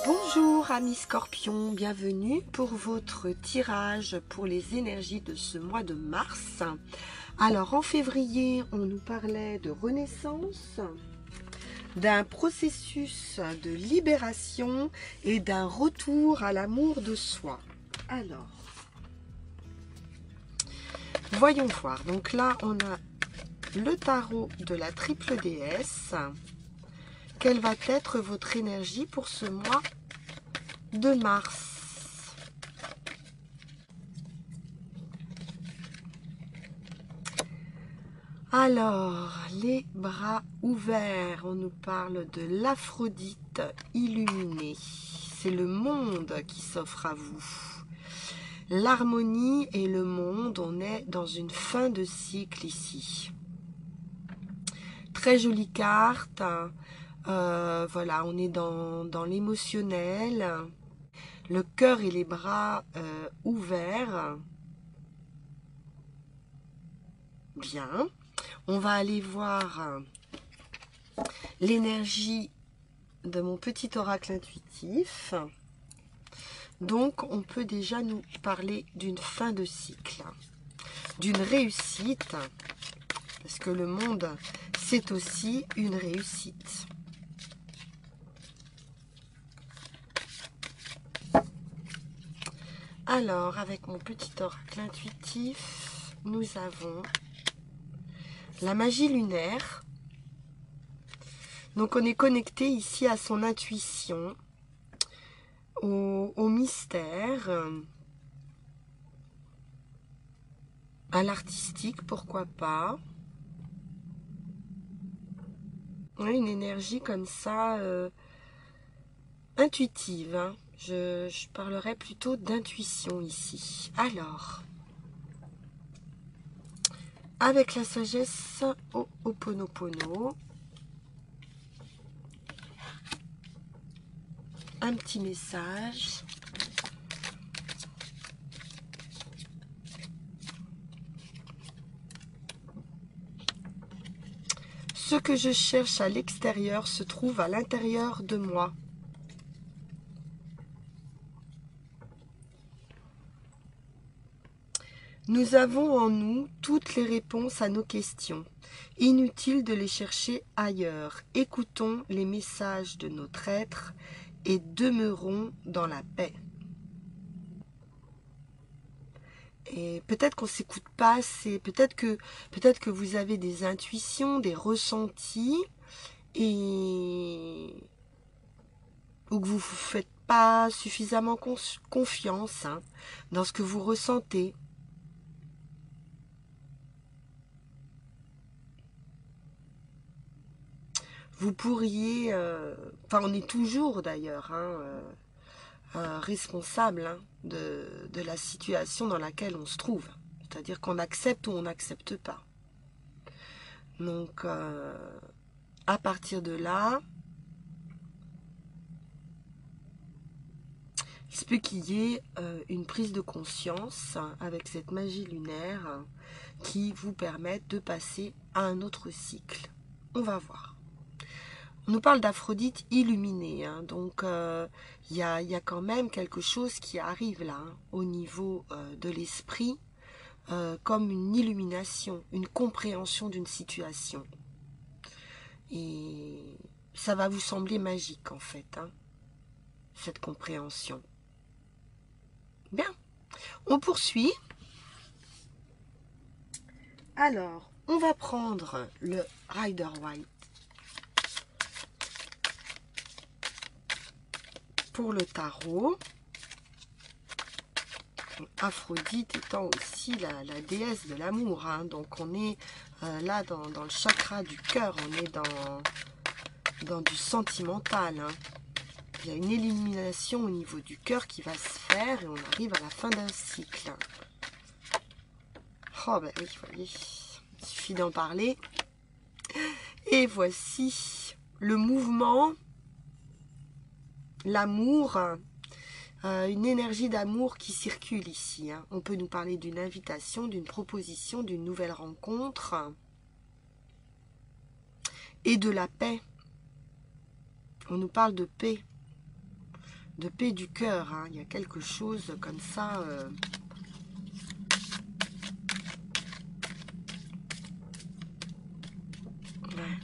Bonjour amis scorpions, bienvenue pour votre tirage pour les énergies de ce mois de mars. Alors en février, on nous parlait de renaissance, d'un processus de libération et d'un retour à l'amour de soi. Alors, voyons voir. Donc là, on a le tarot de la triple déesse. Quelle va être votre énergie pour ce mois de mars? Alors, les bras ouverts, on nous parle de l'Aphrodite illuminée. C'est le monde qui s'offre à vous. L'harmonie et le monde, on est dans une fin de cycle ici. Très jolie carte. Voilà, on est dans l'émotionnel. Le cœur et les bras ouverts. Bien. On va aller voir l'énergie de mon petit oracle intuitif. Donc, on peut déjà nous parler d'une fin de cycle, d'une réussite, parce que le monde, c'est aussi une réussite. Alors, avec mon petit oracle intuitif, nous avons la magie lunaire. Donc, on est connecté ici à son intuition, au mystère, à l'artistique, pourquoi pas. On a une énergie comme ça, intuitive. Hein. Je parlerai plutôt d'intuition ici. Alors, avec la sagesse Ho'oponopono, un petit message. Ce que je cherche à l'extérieur se trouve à l'intérieur de moi. Nous avons en nous toutes les réponses à nos questions. Inutile de les chercher ailleurs. Écoutons les messages de notre être et demeurons dans la paix. Et peut-être qu'on ne s'écoute pas assez, peut-être que vous avez des intuitions, des ressentis, ou que vous ne vous faites pas suffisamment confiance dans ce que vous ressentez. Vous pourriez, enfin on est toujours d'ailleurs, responsable de la situation dans laquelle on se trouve. C'est-à-dire qu'on accepte ou on n'accepte pas. Donc, à partir de là, il se peut qu'il y ait une prise de conscience avec cette magie lunaire qui vous permette de passer à un autre cycle. On va voir. On nous parle d'Aphrodite illuminée, donc il y a quand même quelque chose qui arrive là, au niveau de l'esprit, comme une illumination, une compréhension d'une situation. Et ça va vous sembler magique en fait, cette compréhension. Bien, on poursuit. Alors, on va prendre le Rider-Waite pour le tarot. Aphrodite étant aussi la déesse de l'amour, donc on est là dans le chakra du cœur, on est dans du sentimental. Il y a une élimination au niveau du cœur qui va se faire et on arrive à la fin d'un cycle. Oh ben oui, vous voyez, il suffit d'en parler. Et voici le mouvement, l'amour, une énergie d'amour qui circule ici. On peut nous parler d'une invitation, d'une proposition, d'une nouvelle rencontre. et de la paix. On nous parle de paix du cœur, hein. Il y a quelque chose comme ça. Ouais.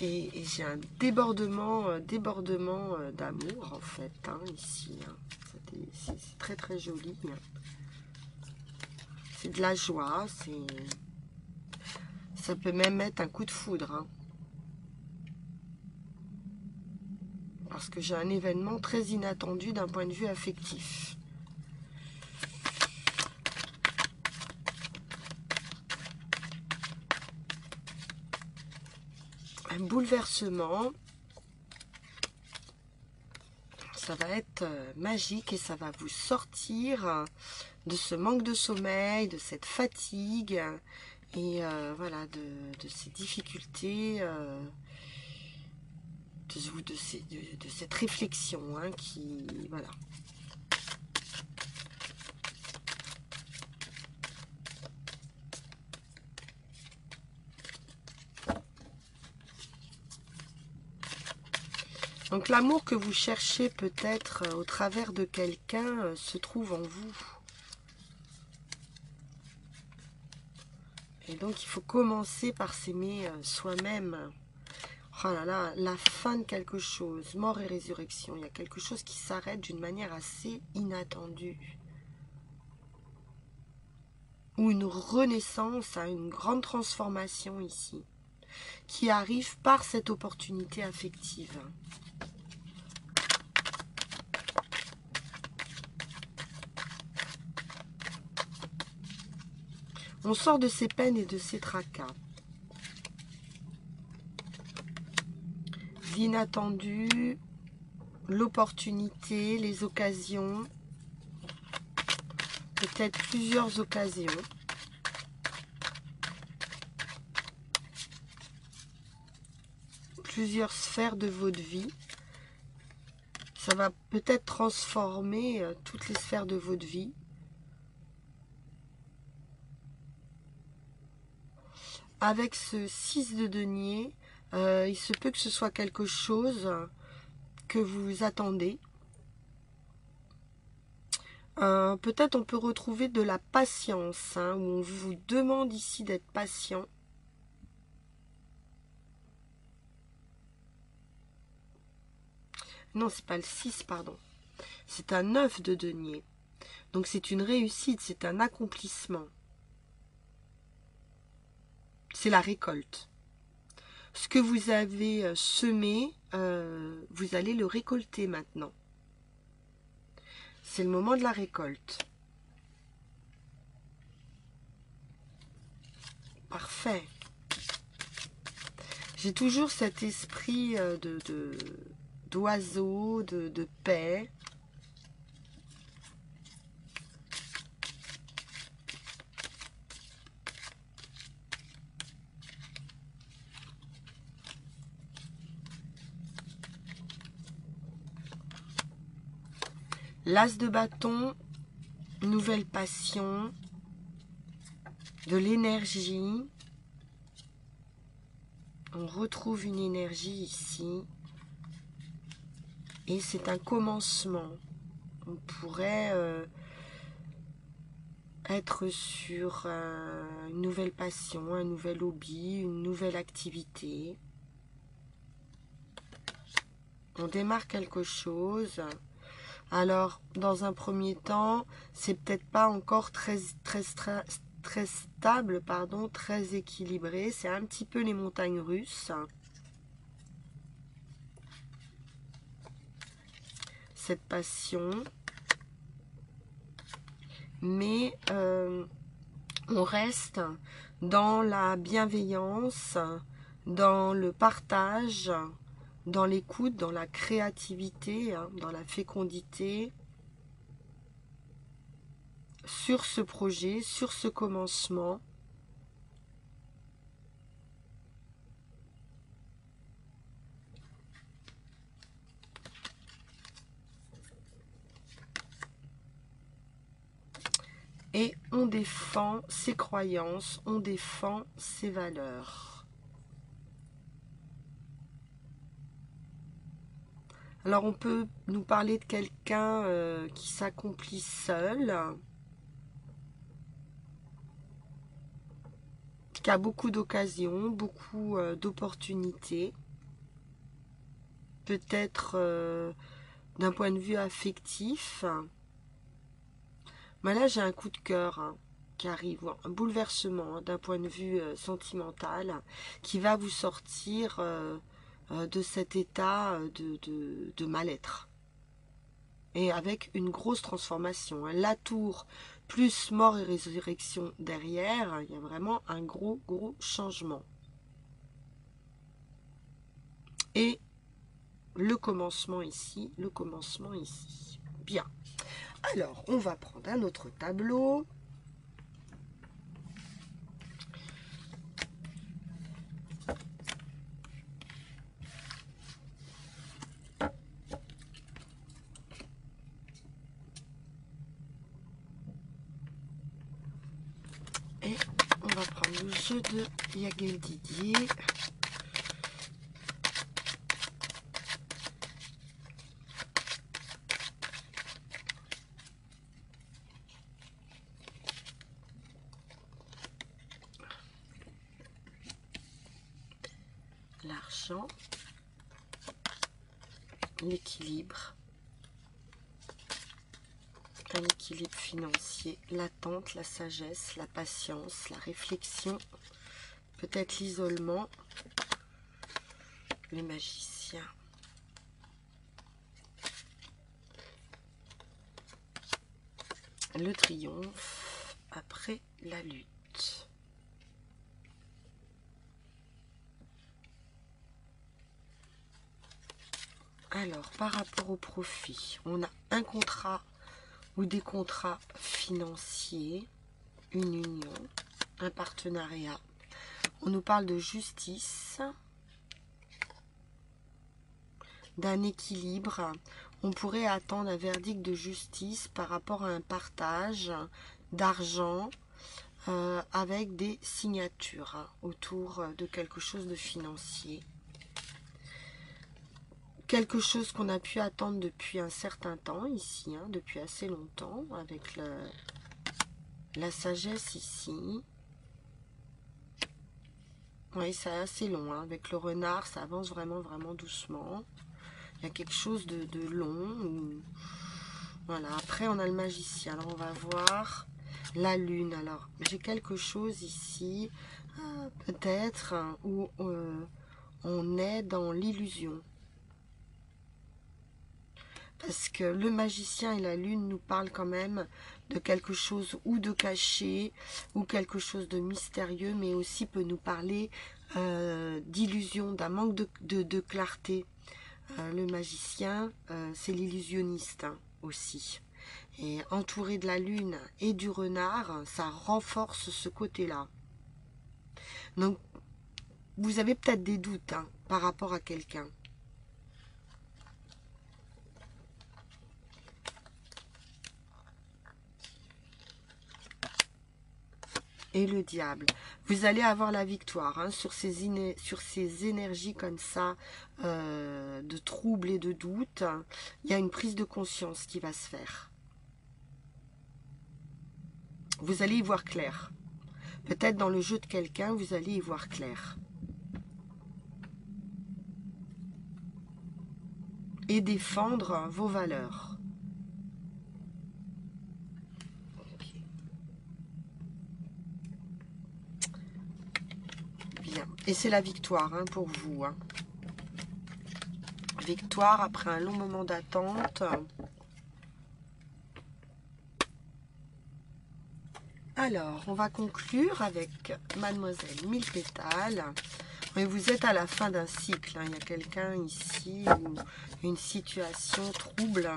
Et j'ai un débordement d'amour en fait, hein, ici. Hein. C'est très très joli. Hein. C'est de la joie, ça peut même être un coup de foudre. Hein. Parce que j'ai un événement très inattendu d'un point de vue affectif. Un bouleversement. Ça va être magique et ça va vous sortir de ce manque de sommeil, de cette fatigue et voilà, de ces difficultés, de cette réflexion hein, qui, voilà. Donc l'amour que vous cherchez peut-être au travers de quelqu'un se trouve en vous. Et donc il faut commencer par s'aimer soi-même. Oh là là, la fin de quelque chose, mort et résurrection. Il y a quelque chose qui s'arrête d'une manière assez inattendue. Ou une renaissance, hein, une grande transformation ici, qui arrive par cette opportunité affective. On sort de ses peines et de ses tracas. L'inattendu, l'opportunité, les occasions, peut-être plusieurs occasions. Plusieurs sphères de votre vie. Ça va peut-être transformer toutes les sphères de votre vie. Avec ce 6 de denier, il se peut que ce soit quelque chose que vous attendez. Peut-être on peut retrouver de la patience, hein, où on vous demande ici d'être patient. Non, c'est pas le 6, pardon. C'est un 9 de denier. Donc c'est une réussite, c'est un accomplissement. C'est la récolte. Ce que vous avez semé, vous allez le récolter maintenant. C'est le moment de la récolte. Parfait. J'ai toujours cet esprit d'oiseau, de paix. L'as de bâton, nouvelle passion, de l'énergie. On retrouve une énergie ici. Et c'est un commencement. On pourrait être sur une nouvelle passion, un nouvel hobby, une nouvelle activité. On démarre quelque chose. Alors, dans un premier temps, c'est peut-être pas encore très stable, pardon, très équilibré. C'est un petit peu les montagnes russes. Cette passion. Mais on reste dans la bienveillance, dans le partage, dans l'écoute, dans la créativité, hein, dans la fécondité, sur ce projet, sur ce commencement. Et on défend ses croyances, on défend ses valeurs. Alors on peut nous parler de quelqu'un qui s'accomplit seul, qui a beaucoup d'occasions, beaucoup d'opportunités, peut-être d'un point de vue affectif. Mais là j'ai un coup de cœur qui arrive, un bouleversement d'un point de vue sentimental qui va vous sortir de cet état de mal-être. Et avec une grosse transformation. La tour plus mort et résurrection derrière, il y a vraiment un gros changement. Et le commencement ici, Bien. Alors, on va prendre un autre tableau. Et on va prendre le jeu de Yaguel Didier. L'argent, l'équilibre, un équilibre financier, l'attente, la sagesse, la patience, la réflexion, peut-être l'isolement, le magicien. Le triomphe après la lutte. Alors, par rapport au profit, on a un contrat ou des contrats financiers, une union, un partenariat. On nous parle de justice, d'un équilibre. On pourrait attendre un verdict de justice par rapport à un partage d'argent avec des signatures autour de quelque chose de financier. Quelque chose qu'on a pu attendre depuis un certain temps ici, depuis assez longtemps, avec la sagesse ici. Oui, c'est assez long, avec le renard, ça avance vraiment doucement. Il y a quelque chose de long. Voilà, après on a le magicien. Alors on va voir la lune. Alors j'ai quelque chose ici, peut-être, où on est dans l'illusion. Parce que le magicien et la lune nous parlent quand même de quelque chose ou de caché, ou quelque chose de mystérieux, mais aussi peut nous parler d'illusion, d'un manque de clarté. Le magicien, c'est l'illusionniste aussi. Et entouré de la lune et du renard, ça renforce ce côté-là. Donc, vous avez peut-être des doutes par rapport à quelqu'un. Et le diable. Vous allez avoir la victoire sur ces énergies comme ça, de troubles et de doutes. Il y a une prise de conscience qui va se faire. Vous allez y voir clair. Peut-être dans le jeu de quelqu'un, vous allez y voir clair. Et défendre vos valeurs. Et c'est la victoire pour vous. Victoire après un long moment d'attente. Alors, on va conclure avec Mademoiselle Mille Pétales. Mais vous êtes à la fin d'un cycle. Il y a quelqu'un ici ou une situation trouble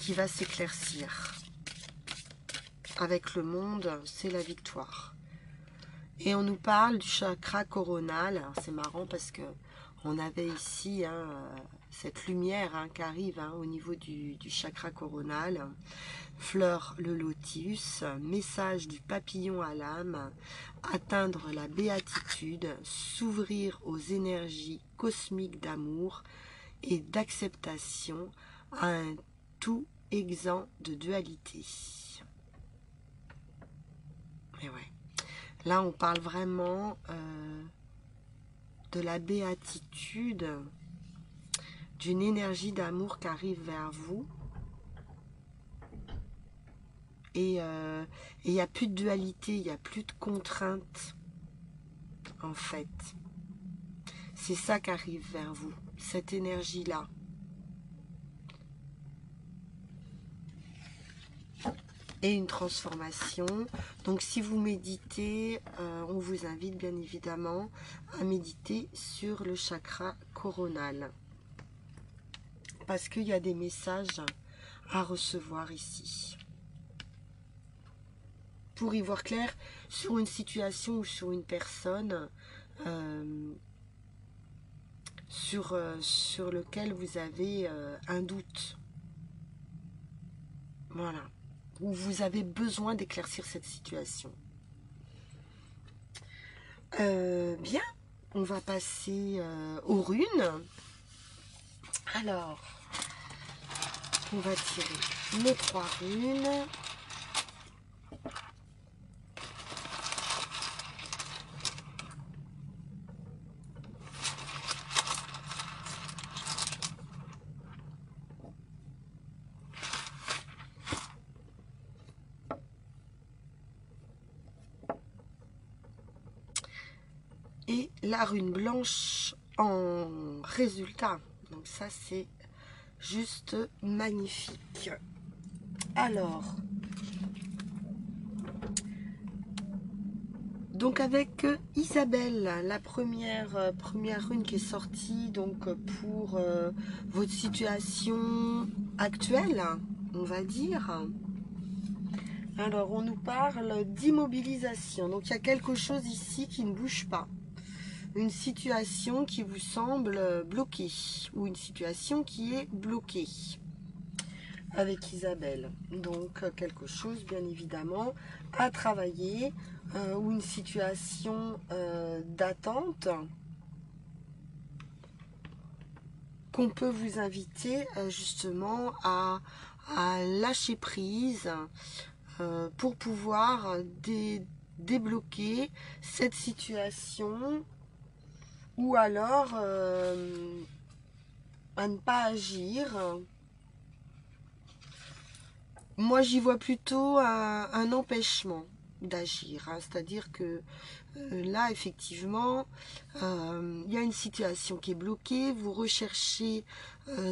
qui va s'éclaircir. Avec le monde, c'est la victoire. Et on nous parle du chakra coronal. C'est marrant parce que on avait ici cette lumière hein, qui arrive hein, au niveau du chakra coronal. Fleur le lotus, message du papillon à l'âme, atteindre la béatitude, s'ouvrir aux énergies cosmiques d'amour et d'acceptation à un tout exempt de dualité. Et ouais. Là, on parle vraiment de la béatitude, d'une énergie d'amour qui arrive vers vous. Et il n'y a plus de dualité, il n'y a plus de contraintes, en fait. C'est ça qui arrive vers vous, cette énergie-là. Et une transformation. Donc si vous méditez, on vous invite bien évidemment à méditer sur le chakra coronal. Parce qu'il y a des messages à recevoir ici. Pour y voir clair sur une situation ou sur une personne sur lequel vous avez un doute. Voilà. Où vous avez besoin d'éclaircir cette situation. Bien, on va passer aux runes. Alors, on va tirer nos 3 runes. Et la rune blanche en résultat. Donc ça, c'est juste magnifique. Alors, donc avec Isabelle, la première rune qui est sortie donc pour votre situation actuelle, on va dire. Alors, on nous parle d'immobilisation. Donc, il y a quelque chose ici qui ne bouge pas. Une situation qui vous semble bloquée ou une situation qui est bloquée avec Isabelle. Donc quelque chose bien évidemment à travailler ou une situation d'attente qu'on peut vous inviter justement à lâcher prise pour pouvoir débloquer cette situation. Ou alors, à ne pas agir. Moi, j'y vois plutôt un empêchement d'agir. Hein. C'est-à-dire que là, effectivement, il y a une situation qui est bloquée. Vous recherchez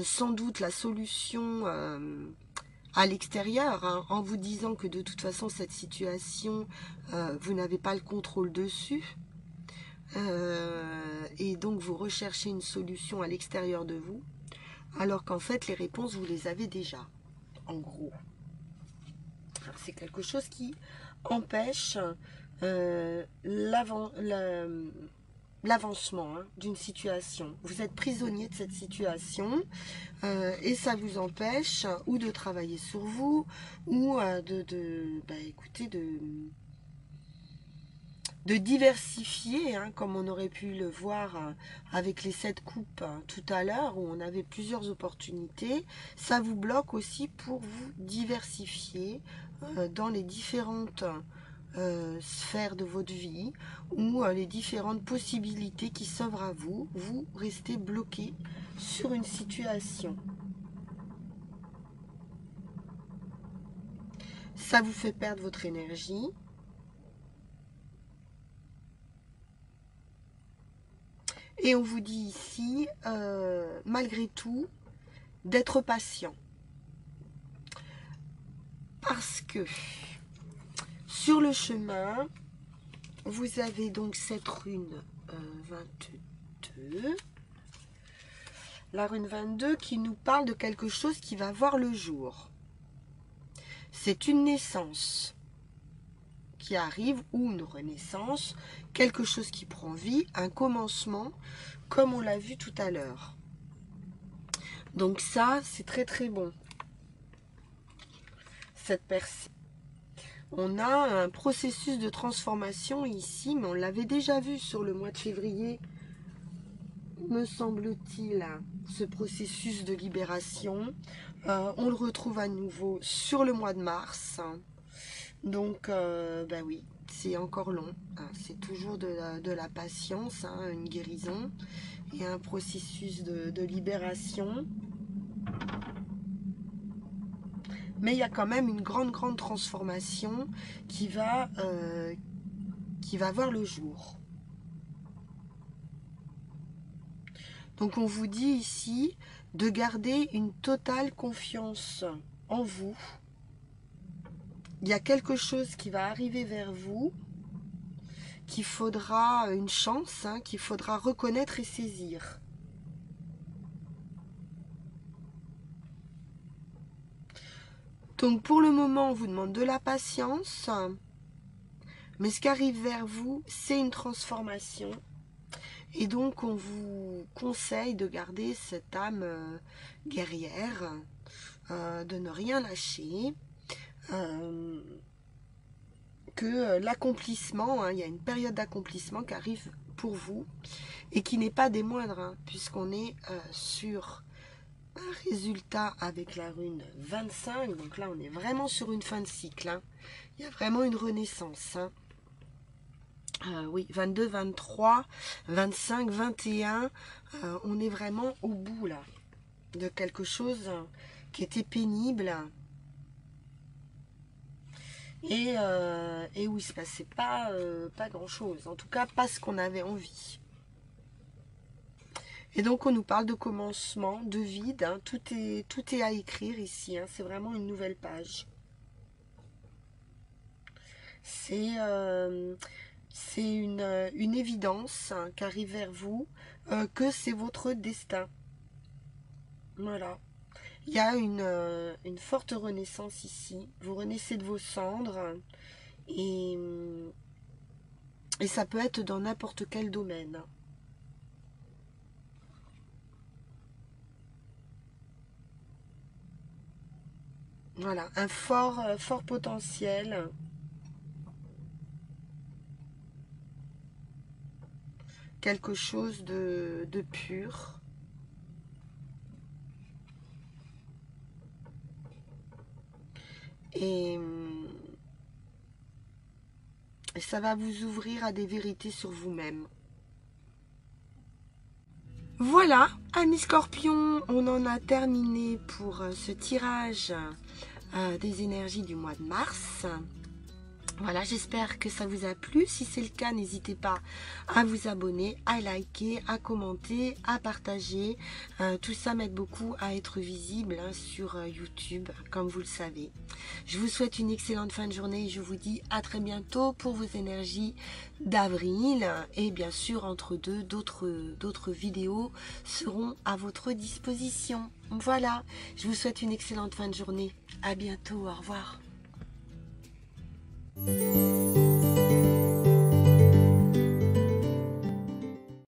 sans doute la solution à l'extérieur, hein, en vous disant que de toute façon, cette situation, vous n'avez pas le contrôle dessus. Et donc vous recherchez une solution à l'extérieur de vous, alors qu'en fait les réponses vous les avez déjà, en gros. C'est quelque chose qui empêche l'avancement hein, d'une situation. Vous êtes prisonnier de cette situation et ça vous empêche ou de travailler sur vous ou de diversifier, hein, comme on aurait pu le voir avec les 7 coupes tout à l'heure, où on avait plusieurs opportunités. Ça vous bloque aussi pour vous diversifier dans les différentes sphères de votre vie, ou les différentes possibilités qui s'offrent à vous. Vous restez bloqué sur une situation. Ça vous fait perdre votre énergie. Et on vous dit ici, malgré tout, d'être patient. Parce que sur le chemin, vous avez donc cette rune 22. La rune 22 qui nous parle de quelque chose qui va voir le jour. C'est une naissance qui arrive ou une renaissance, quelque chose qui prend vie, un commencement, comme on l'a vu tout à l'heure. Donc ça, c'est très très bon. Cette percée. On a un processus de transformation ici, mais on l'avait déjà vu sur le mois de février, me semble-t-il, ce processus de libération. On le retrouve à nouveau sur le mois de mars. Donc, ben oui, c'est encore long. C'est toujours de la patience, une guérison et un processus de libération. Mais il y a quand même une grande transformation qui va voir le jour. Donc on vous dit ici de garder une totale confiance en vous. Il y a quelque chose qui va arriver vers vous, qu'il faudra une chance, qu'il faudra reconnaître et saisir. Donc pour le moment, on vous demande de la patience, mais ce qui arrive vers vous, c'est une transformation. Et donc on vous conseille de garder cette âme guerrière, de ne rien lâcher, que l'accomplissement, il y a une période d'accomplissement qui arrive pour vous et qui n'est pas des moindres, puisqu'on est sur un résultat avec la rune 25, donc là on est vraiment sur une fin de cycle, il y a vraiment une renaissance. Oui, 22, 23, 25, 21, on est vraiment au bout là de quelque chose qui était pénible et où il ne se passait pas grand chose, en tout cas pas ce qu'on avait envie. Et donc on nous parle de commencement, de vide, tout est à écrire ici, c'est vraiment une nouvelle page. C'est une évidence qui arrive vers vous, que c'est votre destin. Voilà. Il y a une forte renaissance ici. Vous renaissez de vos cendres et ça peut être dans n'importe quel domaine. Voilà, un fort potentiel. Quelque chose de pur. Et ça va vous ouvrir à des vérités sur vous-même. Voilà, amis scorpions, on en a terminé pour ce tirage des énergies du mois de mars. Voilà, j'espère que ça vous a plu. Si c'est le cas, n'hésitez pas à vous abonner, à liker, à commenter, à partager. Tout ça m'aide beaucoup à être visible sur YouTube, comme vous le savez. Je vous souhaite une excellente fin de journée et je vous dis à très bientôt pour vos énergies d'avril. Et bien sûr, entre deux, d'autres vidéos seront à votre disposition. Voilà, je vous souhaite une excellente fin de journée. À bientôt, au revoir.